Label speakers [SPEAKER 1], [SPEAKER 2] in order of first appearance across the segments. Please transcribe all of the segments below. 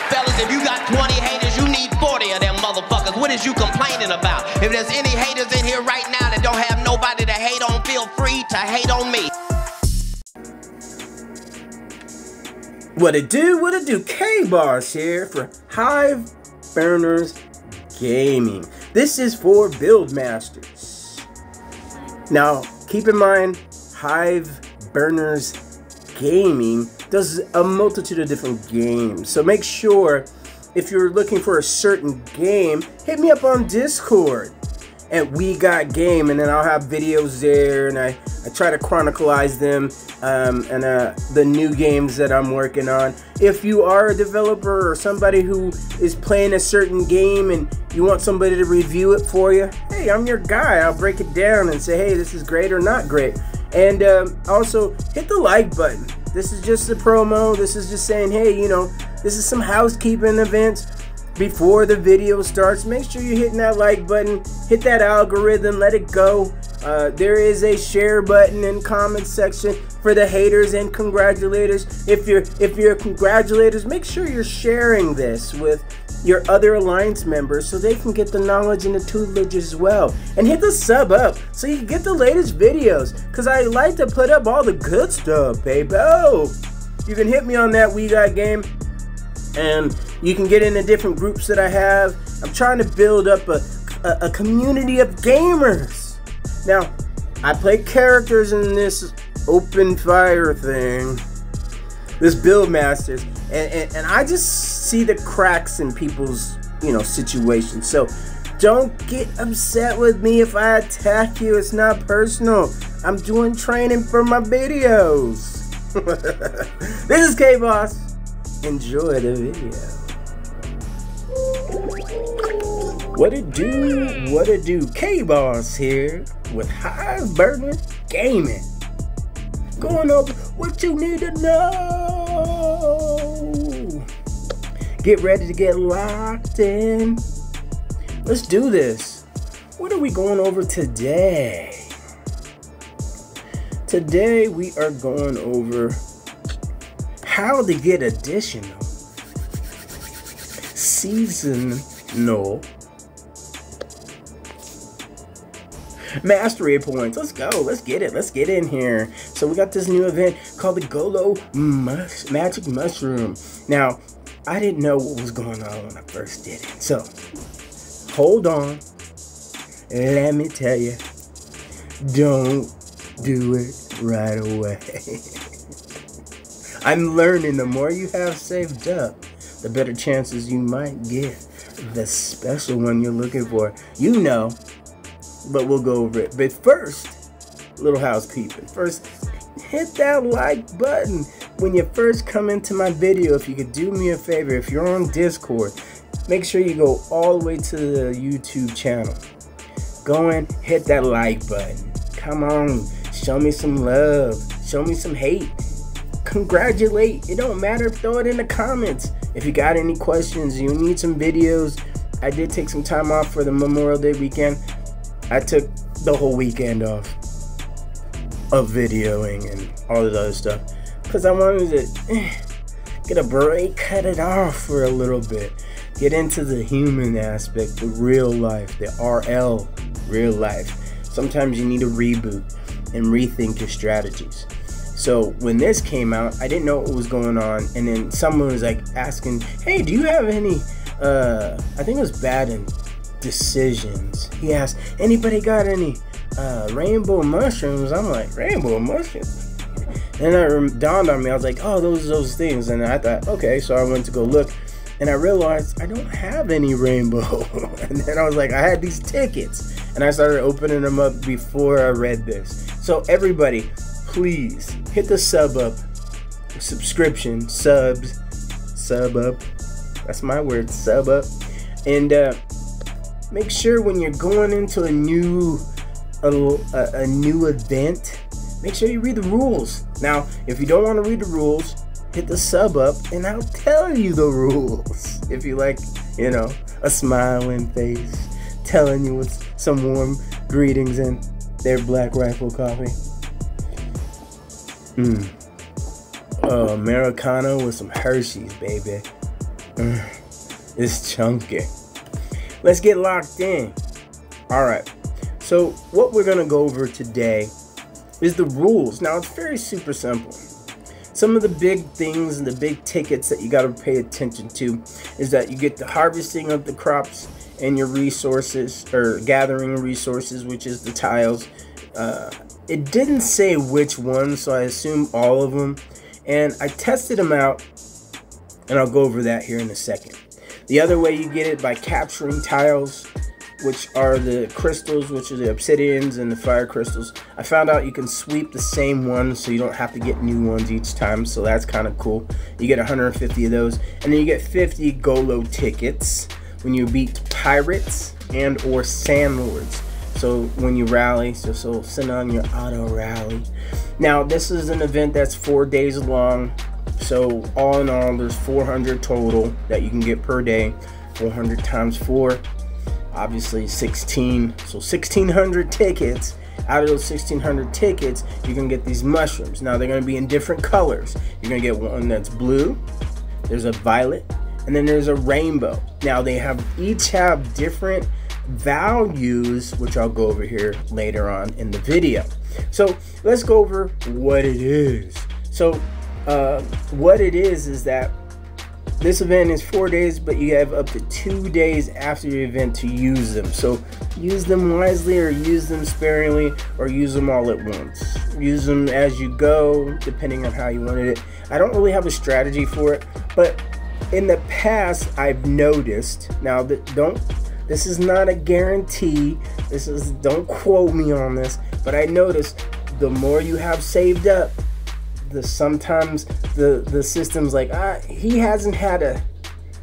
[SPEAKER 1] Fellas, if you got 20 haters, you need 40 of them motherfuckers. What is you complaining about? If there's any haters in here right now that don't have nobody to hate on, feel free to hate on me.
[SPEAKER 2] What it do, KayBoss here for HiveBurners Gaming. This is for build masters. Now, keep in mind, HiveBurners Gaming does a multitude of different games. So make sure, if you're looking for a certain game, hit me up on Discord at We Got Game, and then I'll have videos there, and I try to chronicleize them and the new games that I'm working on. If you are a developer or somebody who is playing a certain game and you want somebody to review it for you, hey, I'm your guy. I'll break it down and say, hey, this is great or not great. And also hit the like button. This is just a promo. This is just saying, hey, you know, this is some housekeeping events. Before the video starts, make sure you're hitting that like button, hit that algorithm, let it go. There is a share button in comment section for the haters and congratulators. If you're congratulators, make sure you're sharing this with your other alliance members so they can get the knowledge and the tutelage as well. And hit the sub up so you can get the latest videos, because I like to put up all the good stuff, baby. You can hit me on that We Got Game, and you can get into different groups that I have. I'm trying to build up a community of gamers. Now, I play characters in this open fire thing, this build masters, and I just see the cracks in people's, you know, situations. So don't get upset with me if I attack you. It's not personal. I'm doing training for my videos. This is KayBoss. Enjoy the video. What it do, KayBoss here with HiveBurners Gaming. Going over what you need to know. Get ready to get locked in. Let's do this. What are we going over today? Today we are going over how to get additional seasonal mastery points. Let's go. Let's get it. Let's get in here. So we got this new event called the Golo Magic Mushroom. Now, I didn't know what was going on when I first did it. So, hold on. Let me tell you. Don't do it right away. I'm learning the more you have saved up, the better chances you might get the special one you're looking for. You know, but we'll go over it. But first, little housekeeping. First, hit that like button when you first come into my video. If you could do me a favor, if you're on Discord, make sure you go all the way to the YouTube channel. Go in, hit that like button. Come on, show me some love, show me some hate. Congratulate. It don't matter. Throw it in the comments. If you got any questions, you need some videos. I did take some time off for the Memorial Day weekend. I took the whole weekend off of videoing and all of the other stuff because I wanted to get a break, cut it off for a little bit, get into the human aspect, the real life, the RL, real life. Sometimes you need to reboot and rethink your strategies. So when this came out, I didn't know what was going on, and then someone was like asking, hey, do you have any, I think it was Bad in Decisions. He asked, anybody got any rainbow mushrooms? I'm like, rainbow mushrooms? And it dawned on me, I was like, oh, those things. And I thought, okay, so I went to go look, and I realized I don't have any rainbow. And then I was like, I had these tickets, and I started opening them up before I read this. So everybody, please hit the sub up, subscription, sub up. That's my word, sub up. And make sure when you're going into a new event, make sure you read the rules. Now, if you don't want to read the rules, hit the sub up and I'll tell you the rules. If you like, you know, a smiling face, telling you with some warm greetings and their Black Rifle coffee. Americano with some Hershey's, baby. It's chunky. Let's get locked in. Alright, so what we're going to go over today is the rules. Now, it's very super simple. Some of the big things and the big tickets that you got to pay attention to is that you get the harvesting of the crops and your resources, or gathering resources, which is the tiles. It didn't say which one, so I assume all of them. And I tested them out, and I'll go over that here in a second. The other way you get it by capturing tiles, which are the crystals, which are the obsidians and the fire crystals. I found out you can sweep the same ones, so you don't have to get new ones each time, so that's kind of cool. You get 150 of those, and then you get 50 Golo Tickets when you beat pirates and or Sandlords. So when you rally, so send on your auto rally. Now, this is an event that's 4 days long, so all in all, there's 400 total that you can get per day. 400 times 4. Obviously 16, so 1600 tickets. Out of those 1600 tickets, you're gonna get these mushrooms. Now, they're gonna be in different colors. You're gonna get one that's blue, there's a violet, and then there's a rainbow. Now, they each have different values, which I'll go over here later on in the video. So let's go over what it is. So what it is that this event is 4 days, but you have up to 2 days after your event to use them. So use them wisely, or use them sparingly, or use them all at once. Use them as you go, depending on how you wanted it. I don't really have a strategy for it, but in the past, I've noticed, now that this is not a guarantee, don't quote me on this, but I noticed the more you have saved up, sometimes the system's like, he hasn't had a,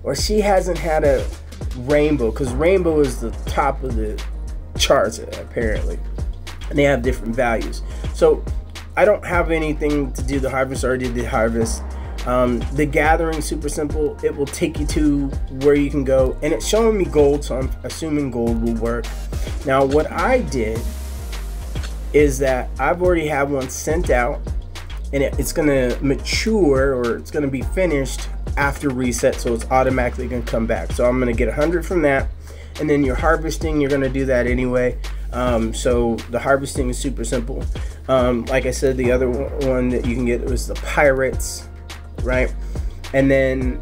[SPEAKER 2] or she hasn't had a rainbow, because rainbow is the top of the charts apparently, and they have different values. So I don't have anything to do the harvest. I already did harvest. The gathering, super simple. It will take you to where you can go, and it's showing me gold, so I'm assuming gold will work. Now, what I did is that I've already had one sent out, and it's gonna mature, or it's gonna be finished after reset, so it's automatically gonna come back. So I'm gonna get 100 from that, and then your harvesting, you're gonna do that anyway. So the harvesting is super simple. Like I said, the other one that you can get was the pirates, right? And then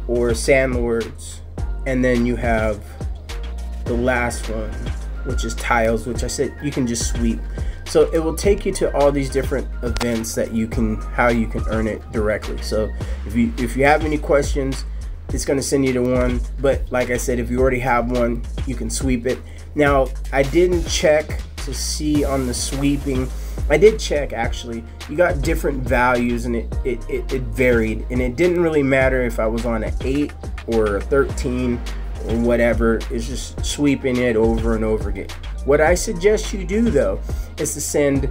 [SPEAKER 2] or Sandlords, and then you have the last one, which is tiles, which I said you can just sweep. So it will take you to all these different events that how you can earn it directly. So if you have any questions, it's going to send you to one. But like I said, if you already have one, you can sweep it. Now, I didn't check to see on the sweeping. I did check, actually. You got different values, and it varied, and it didn't really matter if I was on an 8 or a 13 or whatever. It's just sweeping it over and over again. What I suggest you do, though, is to send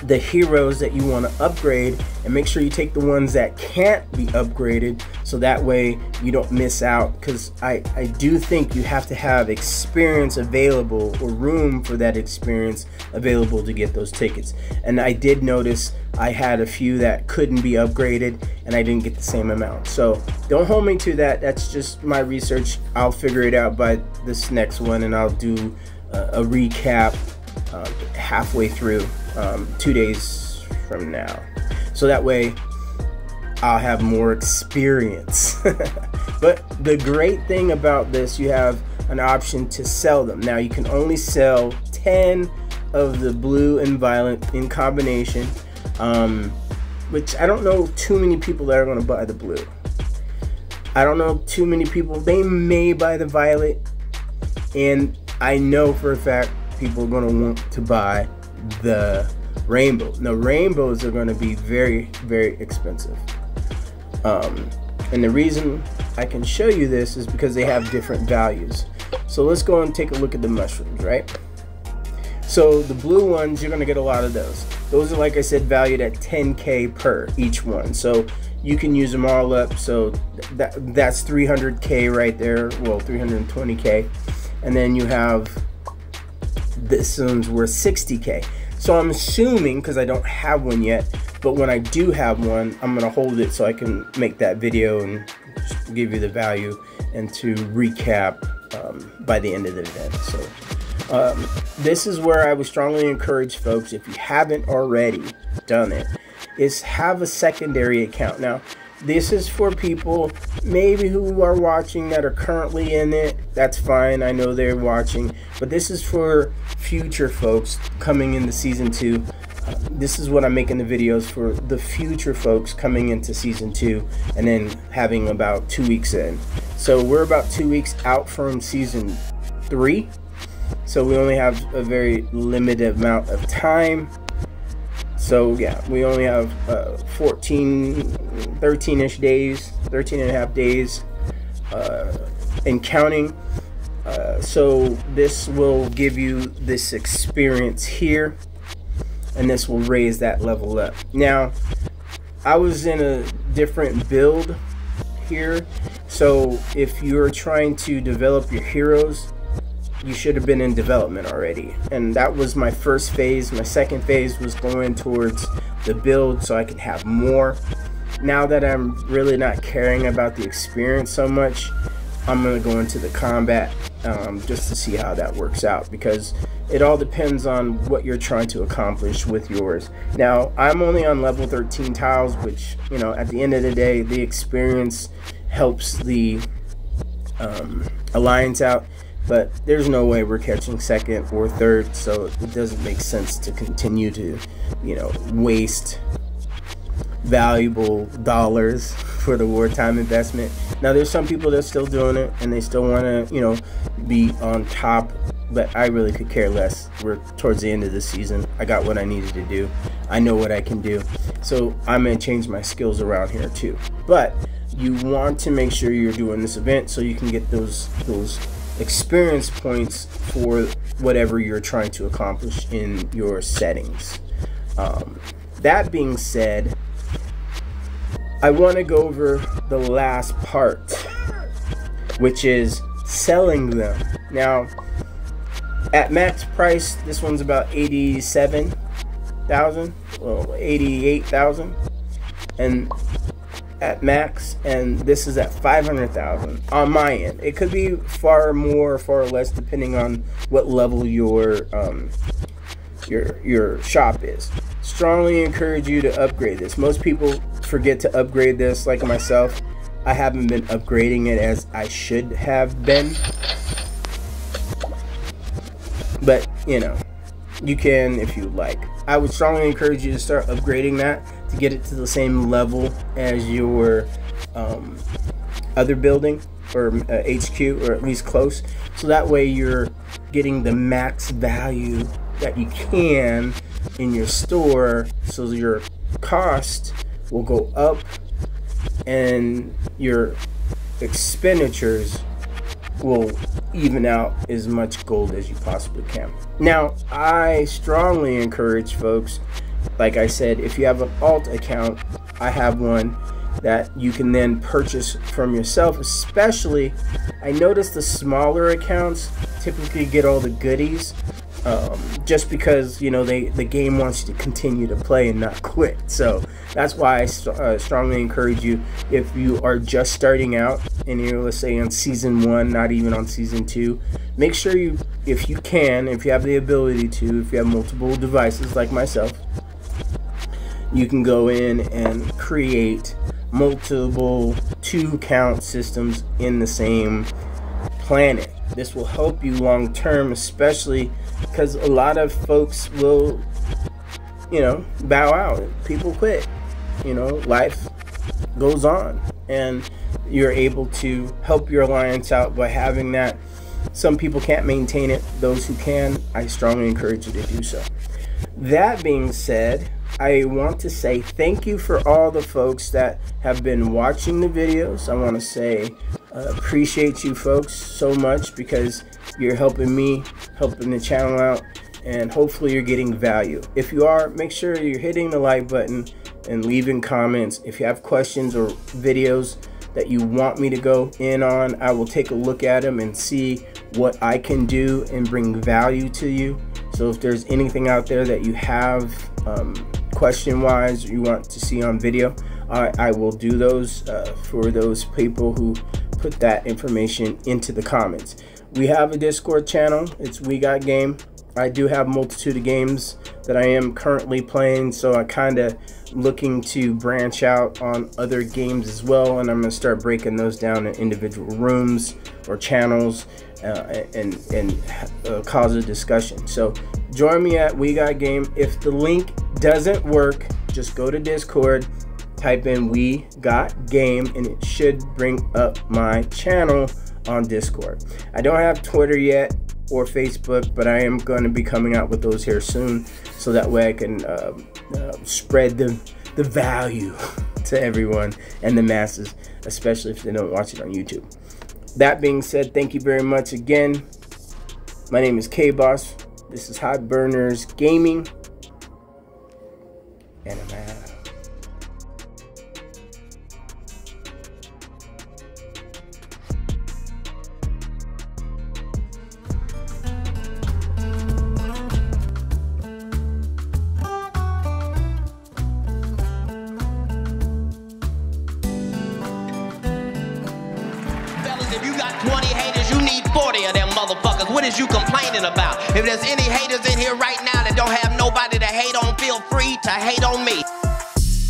[SPEAKER 2] the heroes that you want to upgrade, and make sure you take the ones that can't be upgraded, so that way you don't miss out, because I do think you have to have experience available, or room for that experience available, to get those tickets. And I did notice I had a few that couldn't be upgraded, and I didn't get the same amount. So don't hold me to that. That's just my research. I'll figure it out by this next one, and I'll do a recap halfway through, 2 days from now, so that way I'll have more experience. But the great thing about this, you have an option to sell them. Now, you can only sell 10 of the blue and violet in combination, which I don't know too many people that are going to buy the blue. I don't know too many people. They may buy the violet, and I know for a fact people are going to want to buy the rainbow. Now, rainbows are going to be very, very expensive. And the reason I can show you this is because they have different values. So let's go and take a look at the mushrooms, right? So the blue ones, you're going to get a lot of those. Those are, like I said, valued at 10K per each one. So you can use them all up. So that's 300K right there. Well, 320K. And then you have this one's worth 60K. So I'm assuming, because I don't have one yet, but when I do have one, I'm gonna hold it so I can make that video and give you the value and to recap by the end of the event. So this is where I would strongly encourage folks, if you haven't already done it, is have a secondary account. Now, this is for people maybe who are watching that are currently in it. That's fine. I know they're watching, but this is for future folks coming into season 2. This is what I'm making the videos for, the future folks coming into season 2 and then having about 2 weeks in. So we're about 2 weeks out from season 3. So we only have a very limited amount of time. So yeah, we only have 13-ish days, 13 and a half days and counting. So this will give you this experience here, and this will raise that level up. Now, I was in a different build here, so if you're trying to develop your heroes, you should have been in development already, and that was my first phase. My second phase was going towards the build so I could have more. Now that I'm really not caring about the experience so much, I'm going to go into the combat just to see how that works out, because it all depends on what you're trying to accomplish with yours. Now, I'm only on level 13 tiles, which, you know, at the end of the day, the experience helps the alliance out. But there's no way we're catching second or third, so it doesn't make sense to continue to, you know, waste valuable dollars for the wartime investment. Now, there's some people that are still doing it and they still want to, you know, be on top, but I really could care less. We're towards the end of the season. I got what I needed to do. I know what I can do, so I'm going to change my skills around here too. But you want to make sure you're doing this event so you can get those experience points for whatever you're trying to accomplish in your settings. That being said, I want to go over the last part, which is selling them. Now, at max price, this one's about 87,000, well, 88,000, and at max, and this is at 500,000 on my end. It could be far more or far less depending on what level your shop is. Strongly encourage you to upgrade this. Most people forget to upgrade this, like myself. I haven't been upgrading it as I should have been, but you know, you can if you like. I would strongly encourage you to start upgrading that to get it to the same level as your other building or HQ, or at least close, so that way you're getting the max value that you can in your store, so your cost will go up and your expenditures will even out as much gold as you possibly can. Now, I strongly encourage folks, like I said, if you have an alt account, I have one that you can then purchase from yourself. Especially, I noticed the smaller accounts typically get all the goodies, just because, you know, the game wants you to continue to play and not quit. So that's why I strongly encourage you, if you are just starting out and you're, let's say, on season 1, not even on season 2, make sure you, if you can, if you have the ability to, if you have multiple devices like myself, you can go in and create multiple 2-count systems in the same planet. This will help you long term, especially because a lot of folks will, you know, bow out. People quit. You know, life goes on, and you're able to help your alliance out by having that. Some people can't maintain it. Those who can, I strongly encourage you to do so. That being said, I want to say thank you for all the folks that have been watching the videos. I want to say appreciate you folks so much, because you're helping me, helping the channel out, and hopefully you're getting value. If you are, make sure you're hitting the like button and leaving comments. If you have questions or videos that you want me to go in on, I will take a look at them and see what I can do and bring value to you. So if there's anything out there that you have question wise you want to see on video, I will do those for those people who put that information into the comments. We have a Discord channel. It's We Got Game. I do have a multitude of games that I am currently playing, so I kind of looking to branch out on other games as well, and I'm going to start breaking those down in individual rooms or channels and cause a discussion. So join me at We Got Game. If the link doesn't work, just go to Discord, type in We Got Game, and it should bring up my channel on Discord. I don't have Twitter yet or Facebook, but I am going to be coming out with those here soon, so that way I can spread the value to everyone and the masses, especially if they don't watch it on YouTube. That being said, thank you very much again. My name is KayBoss. This is HiveBurners Gaming, and I'm out.
[SPEAKER 1] If you got 20 haters, you need 40 of them motherfuckers. What is you complaining about? If there's any haters in here right now that don't have nobody to hate on, feel free to hate on me.